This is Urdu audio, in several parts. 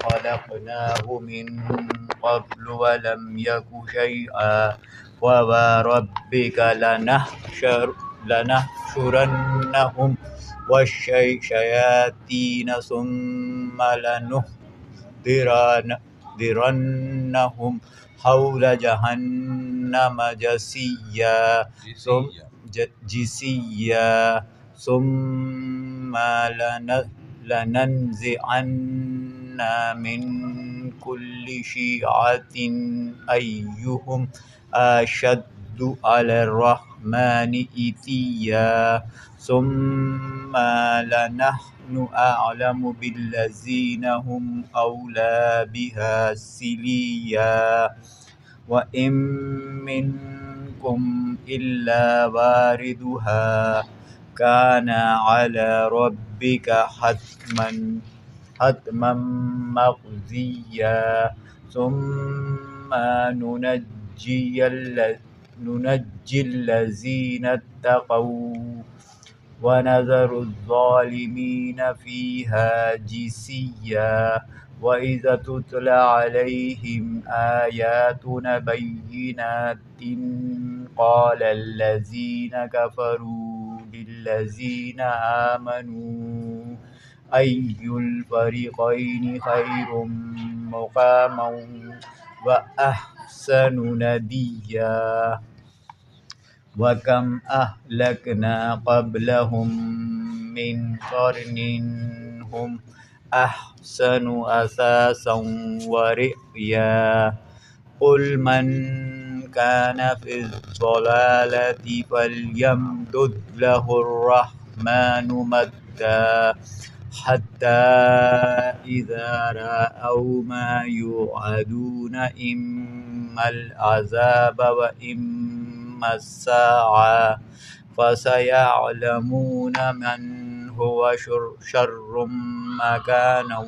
خلقناه من قبل ولم يك شيئا فوربك لنحشرنهم والشياطين ثم لنحضرنهم حول جهنم جثيا ثم لننزعن من كل شيعة أيهم أشد على الرحمن عتيا ثم لنحن أعلم بالذين هم أولى بها سليا وإن منكم إلا واردها كان على ربك حتما مقضيا ثم ننجي الذين اتقوا ونذر الظالمين فيها جثيا وإذا تتلى عليهم آياتنا بينات قال الذين كفروا للذين آمنوا أي الفريقين خير مقاما وأحسن نديا وكم أهلكنا قبلهم من قرن هم أحسن أثاثا ورئيا قل من كان في الضلالة فليمدد له الرحمن مدا حتى إذا رأوا ما يوعدون إما العذاب وإما الساعة فسيعلمون من هو شر مكانا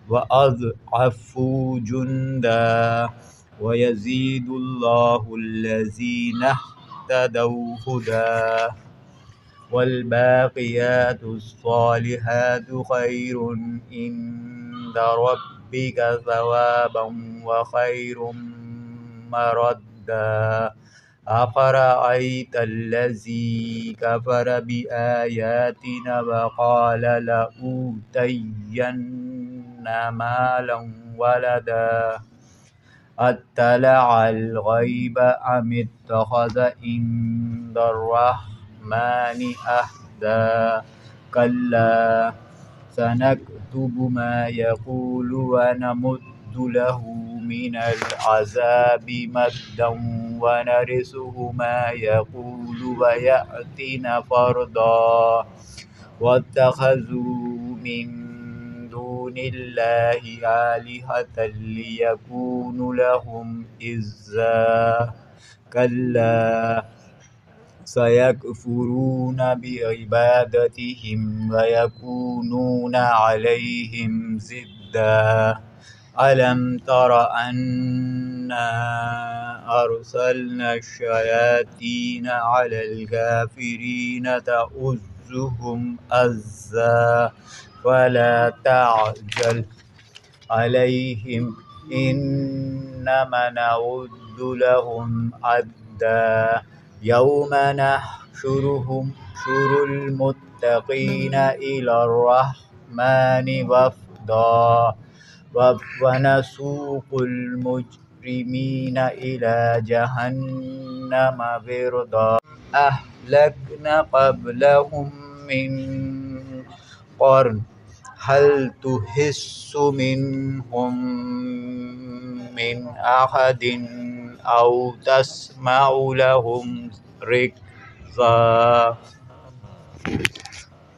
وأضعف جندا ويزيد الله الذين اهتدوا هدى والباقيات الصالحات خير عند ربك ثوابا وخير مردا أفرأيت الذي كفر بآياتنا وقال لأوتين مالا ولدا أطلع الغيب أم اتخذ عند الرحمن عهدا كلا سنكتب ما يقول ونمد له من العذاب مدا ونرثه ما يقول ويأتنا فردا واتخذوا من دون الله آلهة ليكونوا لهم عزا كلا سيكفرون بعبادتهم ويكونون عليهم ضدا ألم تر أنا أرسلنا الشياطين على الكافرين تؤزهم أزا فلا تعجل عليهم إنما نعد لهم عدا يوم نحشر المتقين إلى الرحمن وفدا ونسوق المجرمين إلى جهنم وردا أهلكنا قبلهم من قرن هل تحس منهم من أحد أو تسمع لهم ركزا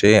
6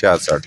66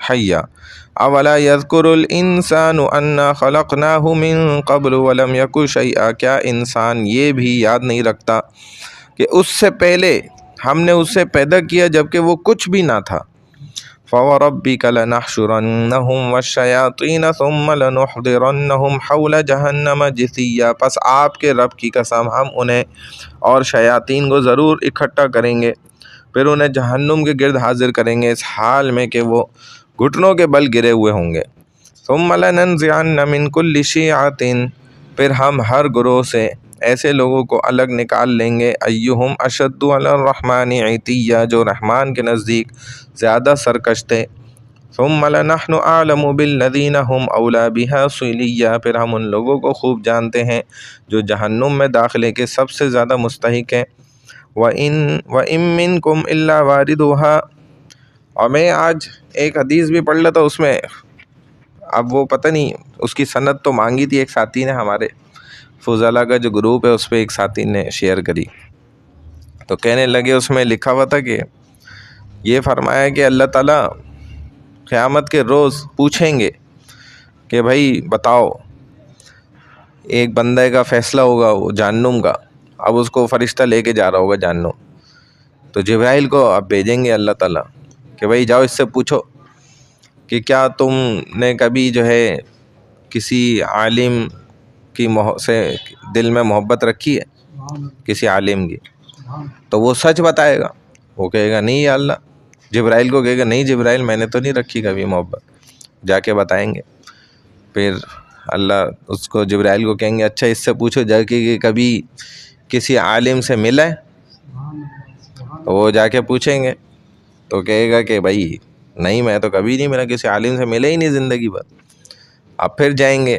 حیا اولا یذکر الانسان انا خلقناہ من قبل ولم یک شیئا، کیا انسان یہ بھی یاد نہیں رکھتا کہ اس سے پہلے ہم نے اسے پیدا کیا جبکہ وہ کچھ بھی نہ تھا۔ فَوَرَبِّكَ لَنَحْشُرَنَّهُمْ وَالشَّيَاطِينَ ثُمَّ لَنُحْضِرَنَّهُمْ حَوْلَ جَهَنَّمَ جِثِيًّا، پس آپ کے رب کی قسم ہم انہیں اور شیاطین کو ضرور اکٹھا کریں گے، پھر انہیں جہنم کے گرد حاضر کریں گے اس حال میں کہ وہ گھٹنوں کے بل گرے ہوئے ہوں گے۔ ثُمَّ لَنَنزِعَنَّ مِن كُلِّ شِيعَةٍ، پھر ہم ہر گروہ سے ایسے لوگوں کو الگ نکال لیں گے، ایہم اشد علی الرحمن عتیا، جو رحمان کے نزدیک زیادہ سرکش تھے۔ ثم لنحن اعلم بالذین هم اولی بها صلیا، پھر ہم ان لوگوں کو خوب جانتے ہیں جو جہنم میں داخلے کے سب سے زیادہ مستحق ہیں۔ وَإِن مِّنكُمْ إِلَّا وَارِدُهَا، اور میں آج ایک حدیث بھی پڑھ لیتا اس میں، اب وہ پتہ نہیں اس کی سند تو مانگی تھی ایک ساتھی نے، ہمارے فضلاء کا جو گروپ ہے اس پہ ایک ساتھی نے شیئر کری، تو کہنے لگے اس میں لکھا ہوا تھا کہ یہ فرمایا کہ اللہ تعالیٰ قیامت کے روز پوچھیں گے کہ بھائی بتاؤ، ایک بندے کا فیصلہ ہوگا وہ جہنم کا، اب اس کو فرشتہ لے کے جا رہا ہوگا جہنم، تو جبرائیل کو اب بھیجیں گے اللہ تعالیٰ کہ بھائی جاؤ اس سے پوچھو کہ کیا تم نے کبھی جو ہے کسی عالم کی سے دل میں محبت رکھی ہے، کسی عالم کی، تو وہ سچ بتائے گا، وہ کہے گا نہیں یا اللہ، جبرائیل کو کہے گا نہیں جبرائیل میں نے تو نہیں رکھی کبھی محبت، جا کے بتائیں گے۔ پھر اللہ اس کو جبرائیل کو کہیں گے اچھا اس سے پوچھو جا کے کہ کبھی کسی عالم سے ملا ہے، تو وہ جا کے پوچھیں گے تو کہے گا کہ بھائی نہیں میں تو کبھی نہیں ملا، کسی عالم سے ملا ہی نہیں زندگی بھر۔ اب پھر جائیں گے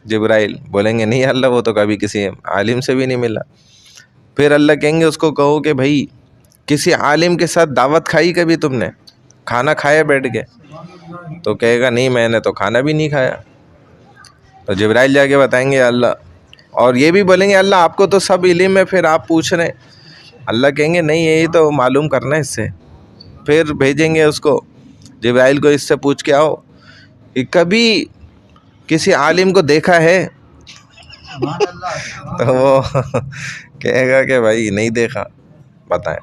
جبرائیل، بولیں گے نہیں اللہ وہ تو کبھی کسی عالم سے بھی نہیں ملا۔ پھر اللہ کہیں گے اس کو کہو کہ بھائی کسی عالم کے ساتھ دعوت کھائی کبھی تم نے، کھانا کھایا بیٹھ کے، تو کہے گا نہیں میں نے تو کھانا بھی نہیں کھایا۔ تو جبرائیل جا کے بتائیں گے اللہ، اور یہ بھی بولیں گے اللہ آپ کو تو سب علم ہے پھر آپ پوچھ رہے ہیں، اللہ کہیں گے نہیں یہی تو معلوم کرنا ہے اس سے۔ پھر بھیجیں گے اس کو جبرائیل کو اس سے پوچھ کے آؤ کہ کبھی کسی عالم کو دیکھا ہے، تو وہ کہے گا کہ بھائی نہیں دیکھا، بتائیں۔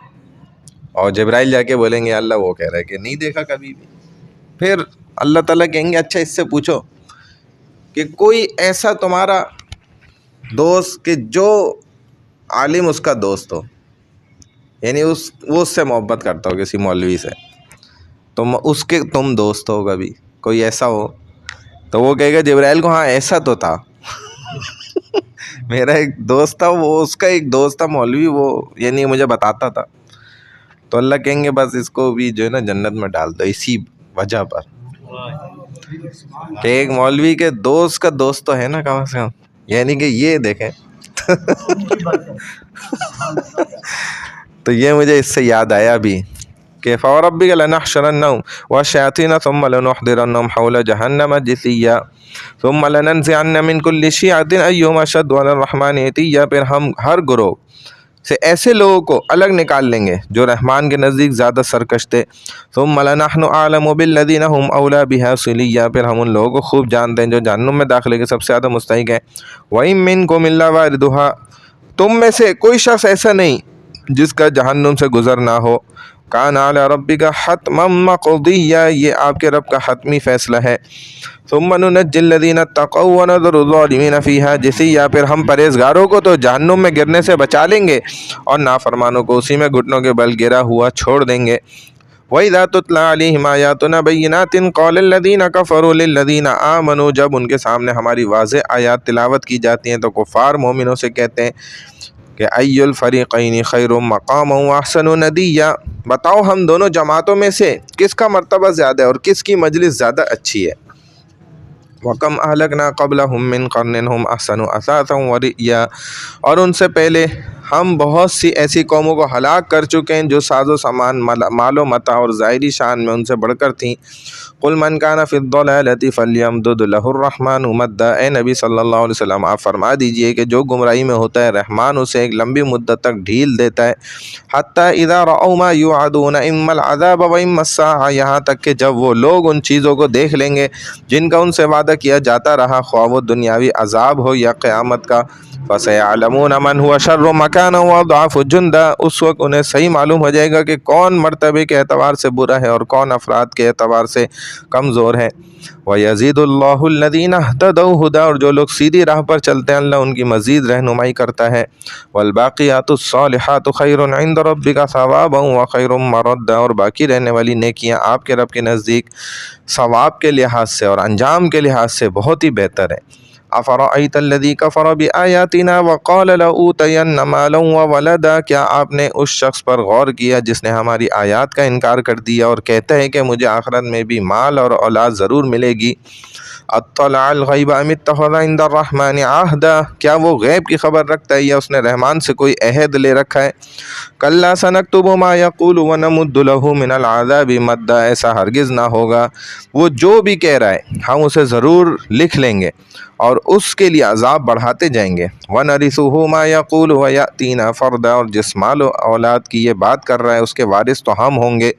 اور جبرائیل جا کے بولیں گے اللہ وہ کہہ رہا ہے کہ نہیں دیکھا کبھی بھی۔ پھر اللہ تعالیٰ کہیں گے اچھا اس سے پوچھو کہ کوئی ایسا تمہارا دوست کہ جو عالم اس کا دوست ہو، یعنی وہ اس سے محبت کرتا ہو کسی مولوی سے، تم اس کے تم دوست ہو، کبھی کوئی ایسا ہو؟ تو وہ کہے گا جبرائیل کو ہاں ایسا تو تھا میرا ایک دوست تھا، وہ اس کا ایک دوست تھا مولوی، وہ یعنی مجھے بتاتا تھا۔ تو اللہ کہیں گے بس اس کو بھی جو ہے نا جنت میں ڈال دو اسی وجہ پر کہ ایک مولوی کے دوست کا دوست تو ہے نا کم سے کم، یعنی کہ یہ دیکھیں تو یہ مجھے اس سے یاد آیا بھی کہ فَوَرَبِّكَ لَنَحْشُرَنَّهُمْ وَالشَّيَاطِينَ ثُمَّ لَنُحْضِرَنَّهُمْ حَوْلَ جَهَنَّمَ جِثِيًّا ثُمَّ لَنَنزِعَنَّ مِن كُلِّ شِيعَةٍ أَيُّهُمْ أَشَدُّ عَلَى الرَّحْمَنِ عِتِيًّا، پھر ہم ہر گروہ سے ایسے لوگوں کو الگ نکال لیں گے جو رحمان کے نزدیک زیادہ سرکش تھے۔ ثُمَّ لَنَحْنُ أَعْلَمُ بِالَّذِينَ هُمْ أَوْلَىٰ بِهَا صِلِيًّا، پھر ہم ان لوگوں کو خوب جانتے ہیں جو جہنم میں داخلے کے سب سے زیادہ مستحق ہیں۔ وَإِن مِّنكُمْ إِلَّا وَارِدُهَا، تم میں سے کوئی شخص ایسا نہیں جس کا جہنم سے گزر نہ ہو۔ کان علی ربک حتما مقضیا، یہ آپ کے رب کا حتمی فیصلہ ہے۔ ثم ننجی الذین اتقوا ونذر الظالمین فیہا جثیا، پھر ہم پرہیزگاروں کو تو جہنم میں گرنے سے بچا لیں گے اور نافرمانوں کو اسی میں گھٹنوں کے بل گرا ہوا چھوڑ دیں گے۔ وَإِذَا تُتْلَىٰ عَلَيْهِمْ آيَاتُنَا بَيِّنَاتٍ قَالَ الَّذِينَ كَفَرُوا لِلَّذِينَ آمَنُوا، جب ان کے سامنے ہماری واضح آیات تلاوت کی جاتی ہیں تو کفار مومنوں سے کہتے ہیں کہ أَيُّ الْفَرِيقَيْنِ خَيْرٌ مَّقَامًا وَأَحْسَنُ نَدِيًّا، بتاؤ ہم دونوں جماعتوں میں سے کس کا مرتبہ زیادہ ہے اور کس کی مجلس زیادہ اچھی ہے۔ وَكَمْ أَهْلَكْنَا قَبْلَهُم مِّن قَرْنٍ هُمْ أَحْسَنُ أَثَاثًا وَرِئْيًا، اور ان سے پہلے ہم بہت سی ایسی قوموں کو ہلاک کر چکے ہیں جو ساز و سامان، مال و متاع اور ظاہری شان میں ان سے بڑھ کر تھیں۔ قل من کان فی الضلالۃ فلیمدد لہ الرحمن مدا، اے نبی صلی اللہ علیہ وسلم آپ فرما دیجئے کہ جو گمراہی میں ہوتا ہے رحمان اسے ایک لمبی مدت تک ڈھیل دیتا ہے، حتی اذا رأوا ما یوعدون اما العذاب و اما الساعۃ، یہاں تک کہ جب وہ لوگ ان چیزوں کو دیکھ لیں گے جن کا ان سے وعدہ کیا جاتا رہا، خواہ وہ دنیاوی عذاب ہو یا قیامت کا، فَسَيَعْلَمُونَ مَنْ هُوَ شَرٌّ مَكَانًا وَأَضْعَفُ جُنْدًا، اس وقت انہیں صحیح معلوم ہو جائے گا کہ کون مرتبے کے اعتبار سے برا ہے اور کون افراد کے اعتبار سے کمزور ہے۔ وَيَزِيدُ اللَّهُ الَّذِينَ اهْتَدَوْا هُدًى، اور جو لوگ سیدھی راہ پر چلتے ہیں اللہ ان کی مزید رہنمائی کرتا ہے۔ وَالْبَاقِيَاتُ الصَّالِحَاتُ خَيْرٌ عِندَ رَبِّكَ ثَوَابًا وَخَيْرٌ مَرَدًّا، اور باقی رہنے والی نیکیاں آپ کے رب کے نزدیک ثواب کے لحاظ سے اور انجام کے لحاظ سے بہت ہی بہتر ہے۔ افرأیت الذی کفر بآیاتنا وقال لأوتین مالا وولدا، کیا آپ نے اس شخص پر غور کیا جس نے ہماری آیات کا انکار کر دیا اور کہتا ہے کہ مجھے آخرت میں بھی مال اور اولاد ضرور ملے گی؟ اطلع الغیب ام اتخذ عند الرحمن عہدا، کیا وہ غیب کی خبر رکھتا ہے یا اس نے رحمان سے کوئی عہد لے رکھا ہے؟ کلا سنکتب ما یقول ونمد له من العذاب مدا، ایسا ہرگز نہ ہوگا، وہ جو بھی کہہ رہا ہے ہم اسے ضرور لکھ لیں گے اور اس کے لیے عذاب بڑھاتے جائیں گے۔ وَنَرِثُهُ مَا يَقُولُ وَيَأْتِينَا فَرْدًا، اور جس مال و اولاد کی یہ بات کر رہا ہے اس کے وارث تو ہم ہوں گے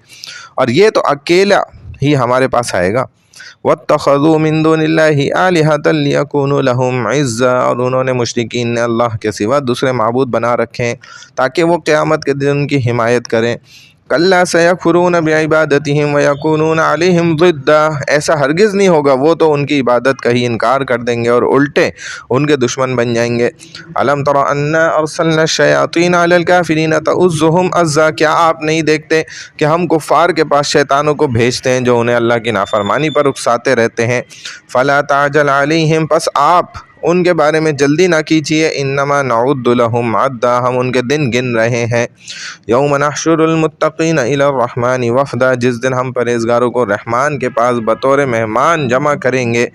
اور یہ تو اکیلا ہی ہمارے پاس آئے گا۔ وَاتَّخَذُوا مِن دُونِ اللَّهِ آلِهَةً لِيَكُونُوا لَهُمْ عِزًّا، اور انہوں نے مشرکین نے اللہ کے سوا دوسرے معبود بنا رکھے ہیں تاکہ وہ قیامت کے دن ان کی حمایت کریں۔ کلا سیکفرون بعبادتہم ویکونون علیہم ضدا، ایسا ہرگز نہیں ہوگا، وہ تو ان کی عبادت کا ہی انکار کر دیں گے اور الٹے ان کے دشمن بن جائیں گے۔ الم تر انا ارسلنا الشیاطین علی الکافرین تؤزهم عزا، کیا آپ نہیں دیکھتے کہ ہم کفار کے پاس شیطانوں کو بھیجتے ہیں جو انہیں اللہ کی نافرمانی پر اکساتے رہتے ہیں۔ فلا تعجل علیہم، پس آپ ان کے بارے میں جلدی نہ کیجیے، انما نعد لهم عدا، ہم ان کے دن گن رہے ہیں۔ یوم نحشر المتقین الی الرحمن وفدا، جس دن ہم پرہیزگاروں کو رحمان کے پاس بطور مہمان جمع کریں گے۔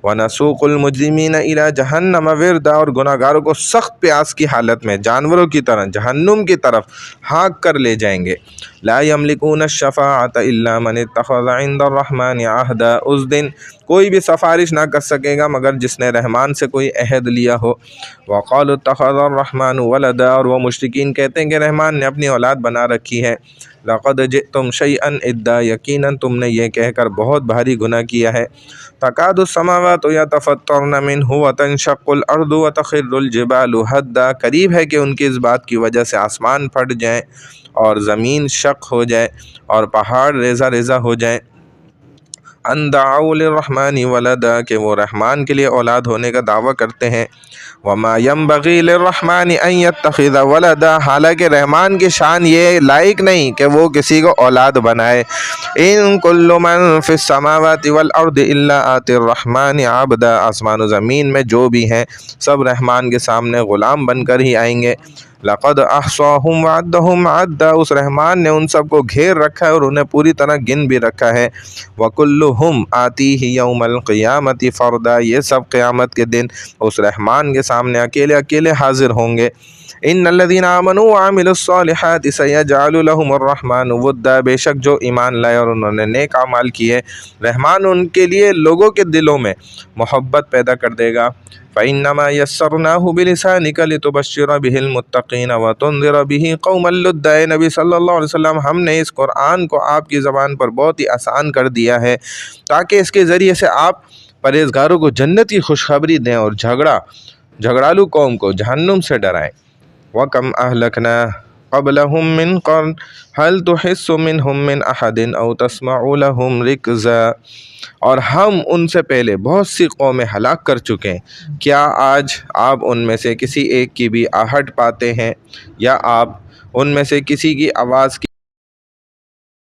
ونسوق المجرمین الی جہنم وردا، اور گناہگاروں کو سخت پیاس کی حالت میں جانوروں کی طرح جہنم کی طرف ہانک کر لے جائیں گے۔ لا یملکون الشفاعۃ الا من اتخذ عند الرحمن عہدا، اس دن کوئی بھی سفارش نہ کر سکے گا مگر جس نے رحمان سے کوئی عہد لیا ہو۔ وقالوا اتخذ الرحمن ولدا، اور وہ مشرکین کہتے ہیں کہ رحمان نے اپنی اولاد بنا رکھی ہے۔ لقد جئتم شیئا ادا، یقیناً تم نے یہ کہہ کر بہت بھاری گناہ کیا ہے۔ تکاد السماوات یتفطرن منہ وتنشق الارض وتخر الجبال ہدا، قریب ہے کہ ان کی اس بات کی وجہ سے آسمان پھٹ جائیں اور زمین شق ہو جائے اور پہاڑ ریزہ ریزہ ہو جائیں۔ ان دعوا للرحمن ولدا، کہ وہ رحمان کے لیے اولاد ہونے کا دعویٰ کرتے ہیں۔ وما ينبغي للرحمن ان يتخذ ولدا، حالانکہ رحمان کی شان یہ لائق نہیں کہ وہ کسی کو اولاد بنائے۔ ان كل من في السماوات والارض الا آتي الرحمن عبدا، آسمان و زمین میں جو بھی ہیں سب رحمان کے سامنے غلام بن کر ہی آئیں گے۔ لقد احصاهم وعدهم عدا، اس رحمان نے ان سب کو گھیر رکھا ہے اور انہیں پوری طرح گن بھی رکھا ہے۔ وکلهم آتیہ یوم القیامۃ فردا، یہ سب قیامت کے دن اس رحمان کے سامنے اکیلے اکیلے حاضر ہوں گے۔ ان الذین آمنوا وعملوا الصالحات سیجعل لهم الرحمن ودا، بے شک جو ایمان لائے اور انہوں نے نیک اعمال کیے رحمان ان کے لیے لوگوں کے دلوں میں محبت پیدا کر دے گا۔ فإنما يسرناه بلسانك لتبشر به المتقين وتنذر به قوما لدا، اے نبی صلی اللہ علیہ وسلم ہم نے اس قرآن کو آپ کی زبان پر بہت ہی آسان کر دیا ہے تاکہ اس کے ذریعے سے آپ پرہیزگاروں کو جنت کی خوشخبری دیں اور جھگڑالو قوم کو جہنم سے ڈرائیں۔ وَكَمْ أَهْلَكْنَا قَبْلَهُمْ مِنْ قَرْنٍ هَلْ تُحِسُّ مِنْهُمْ مِنْ أَحَدٍ أَوْ تَسْمَعُ لَهُمْ رِكْزًا، اور ہم ان سے پہلے بہت سی قومیں ہلاک کر چکے ہیں، کیا آج آپ ان میں سے کسی ایک کی بھی آہٹ پاتے ہیں یا آپ ان میں سے کسی کی آواز کی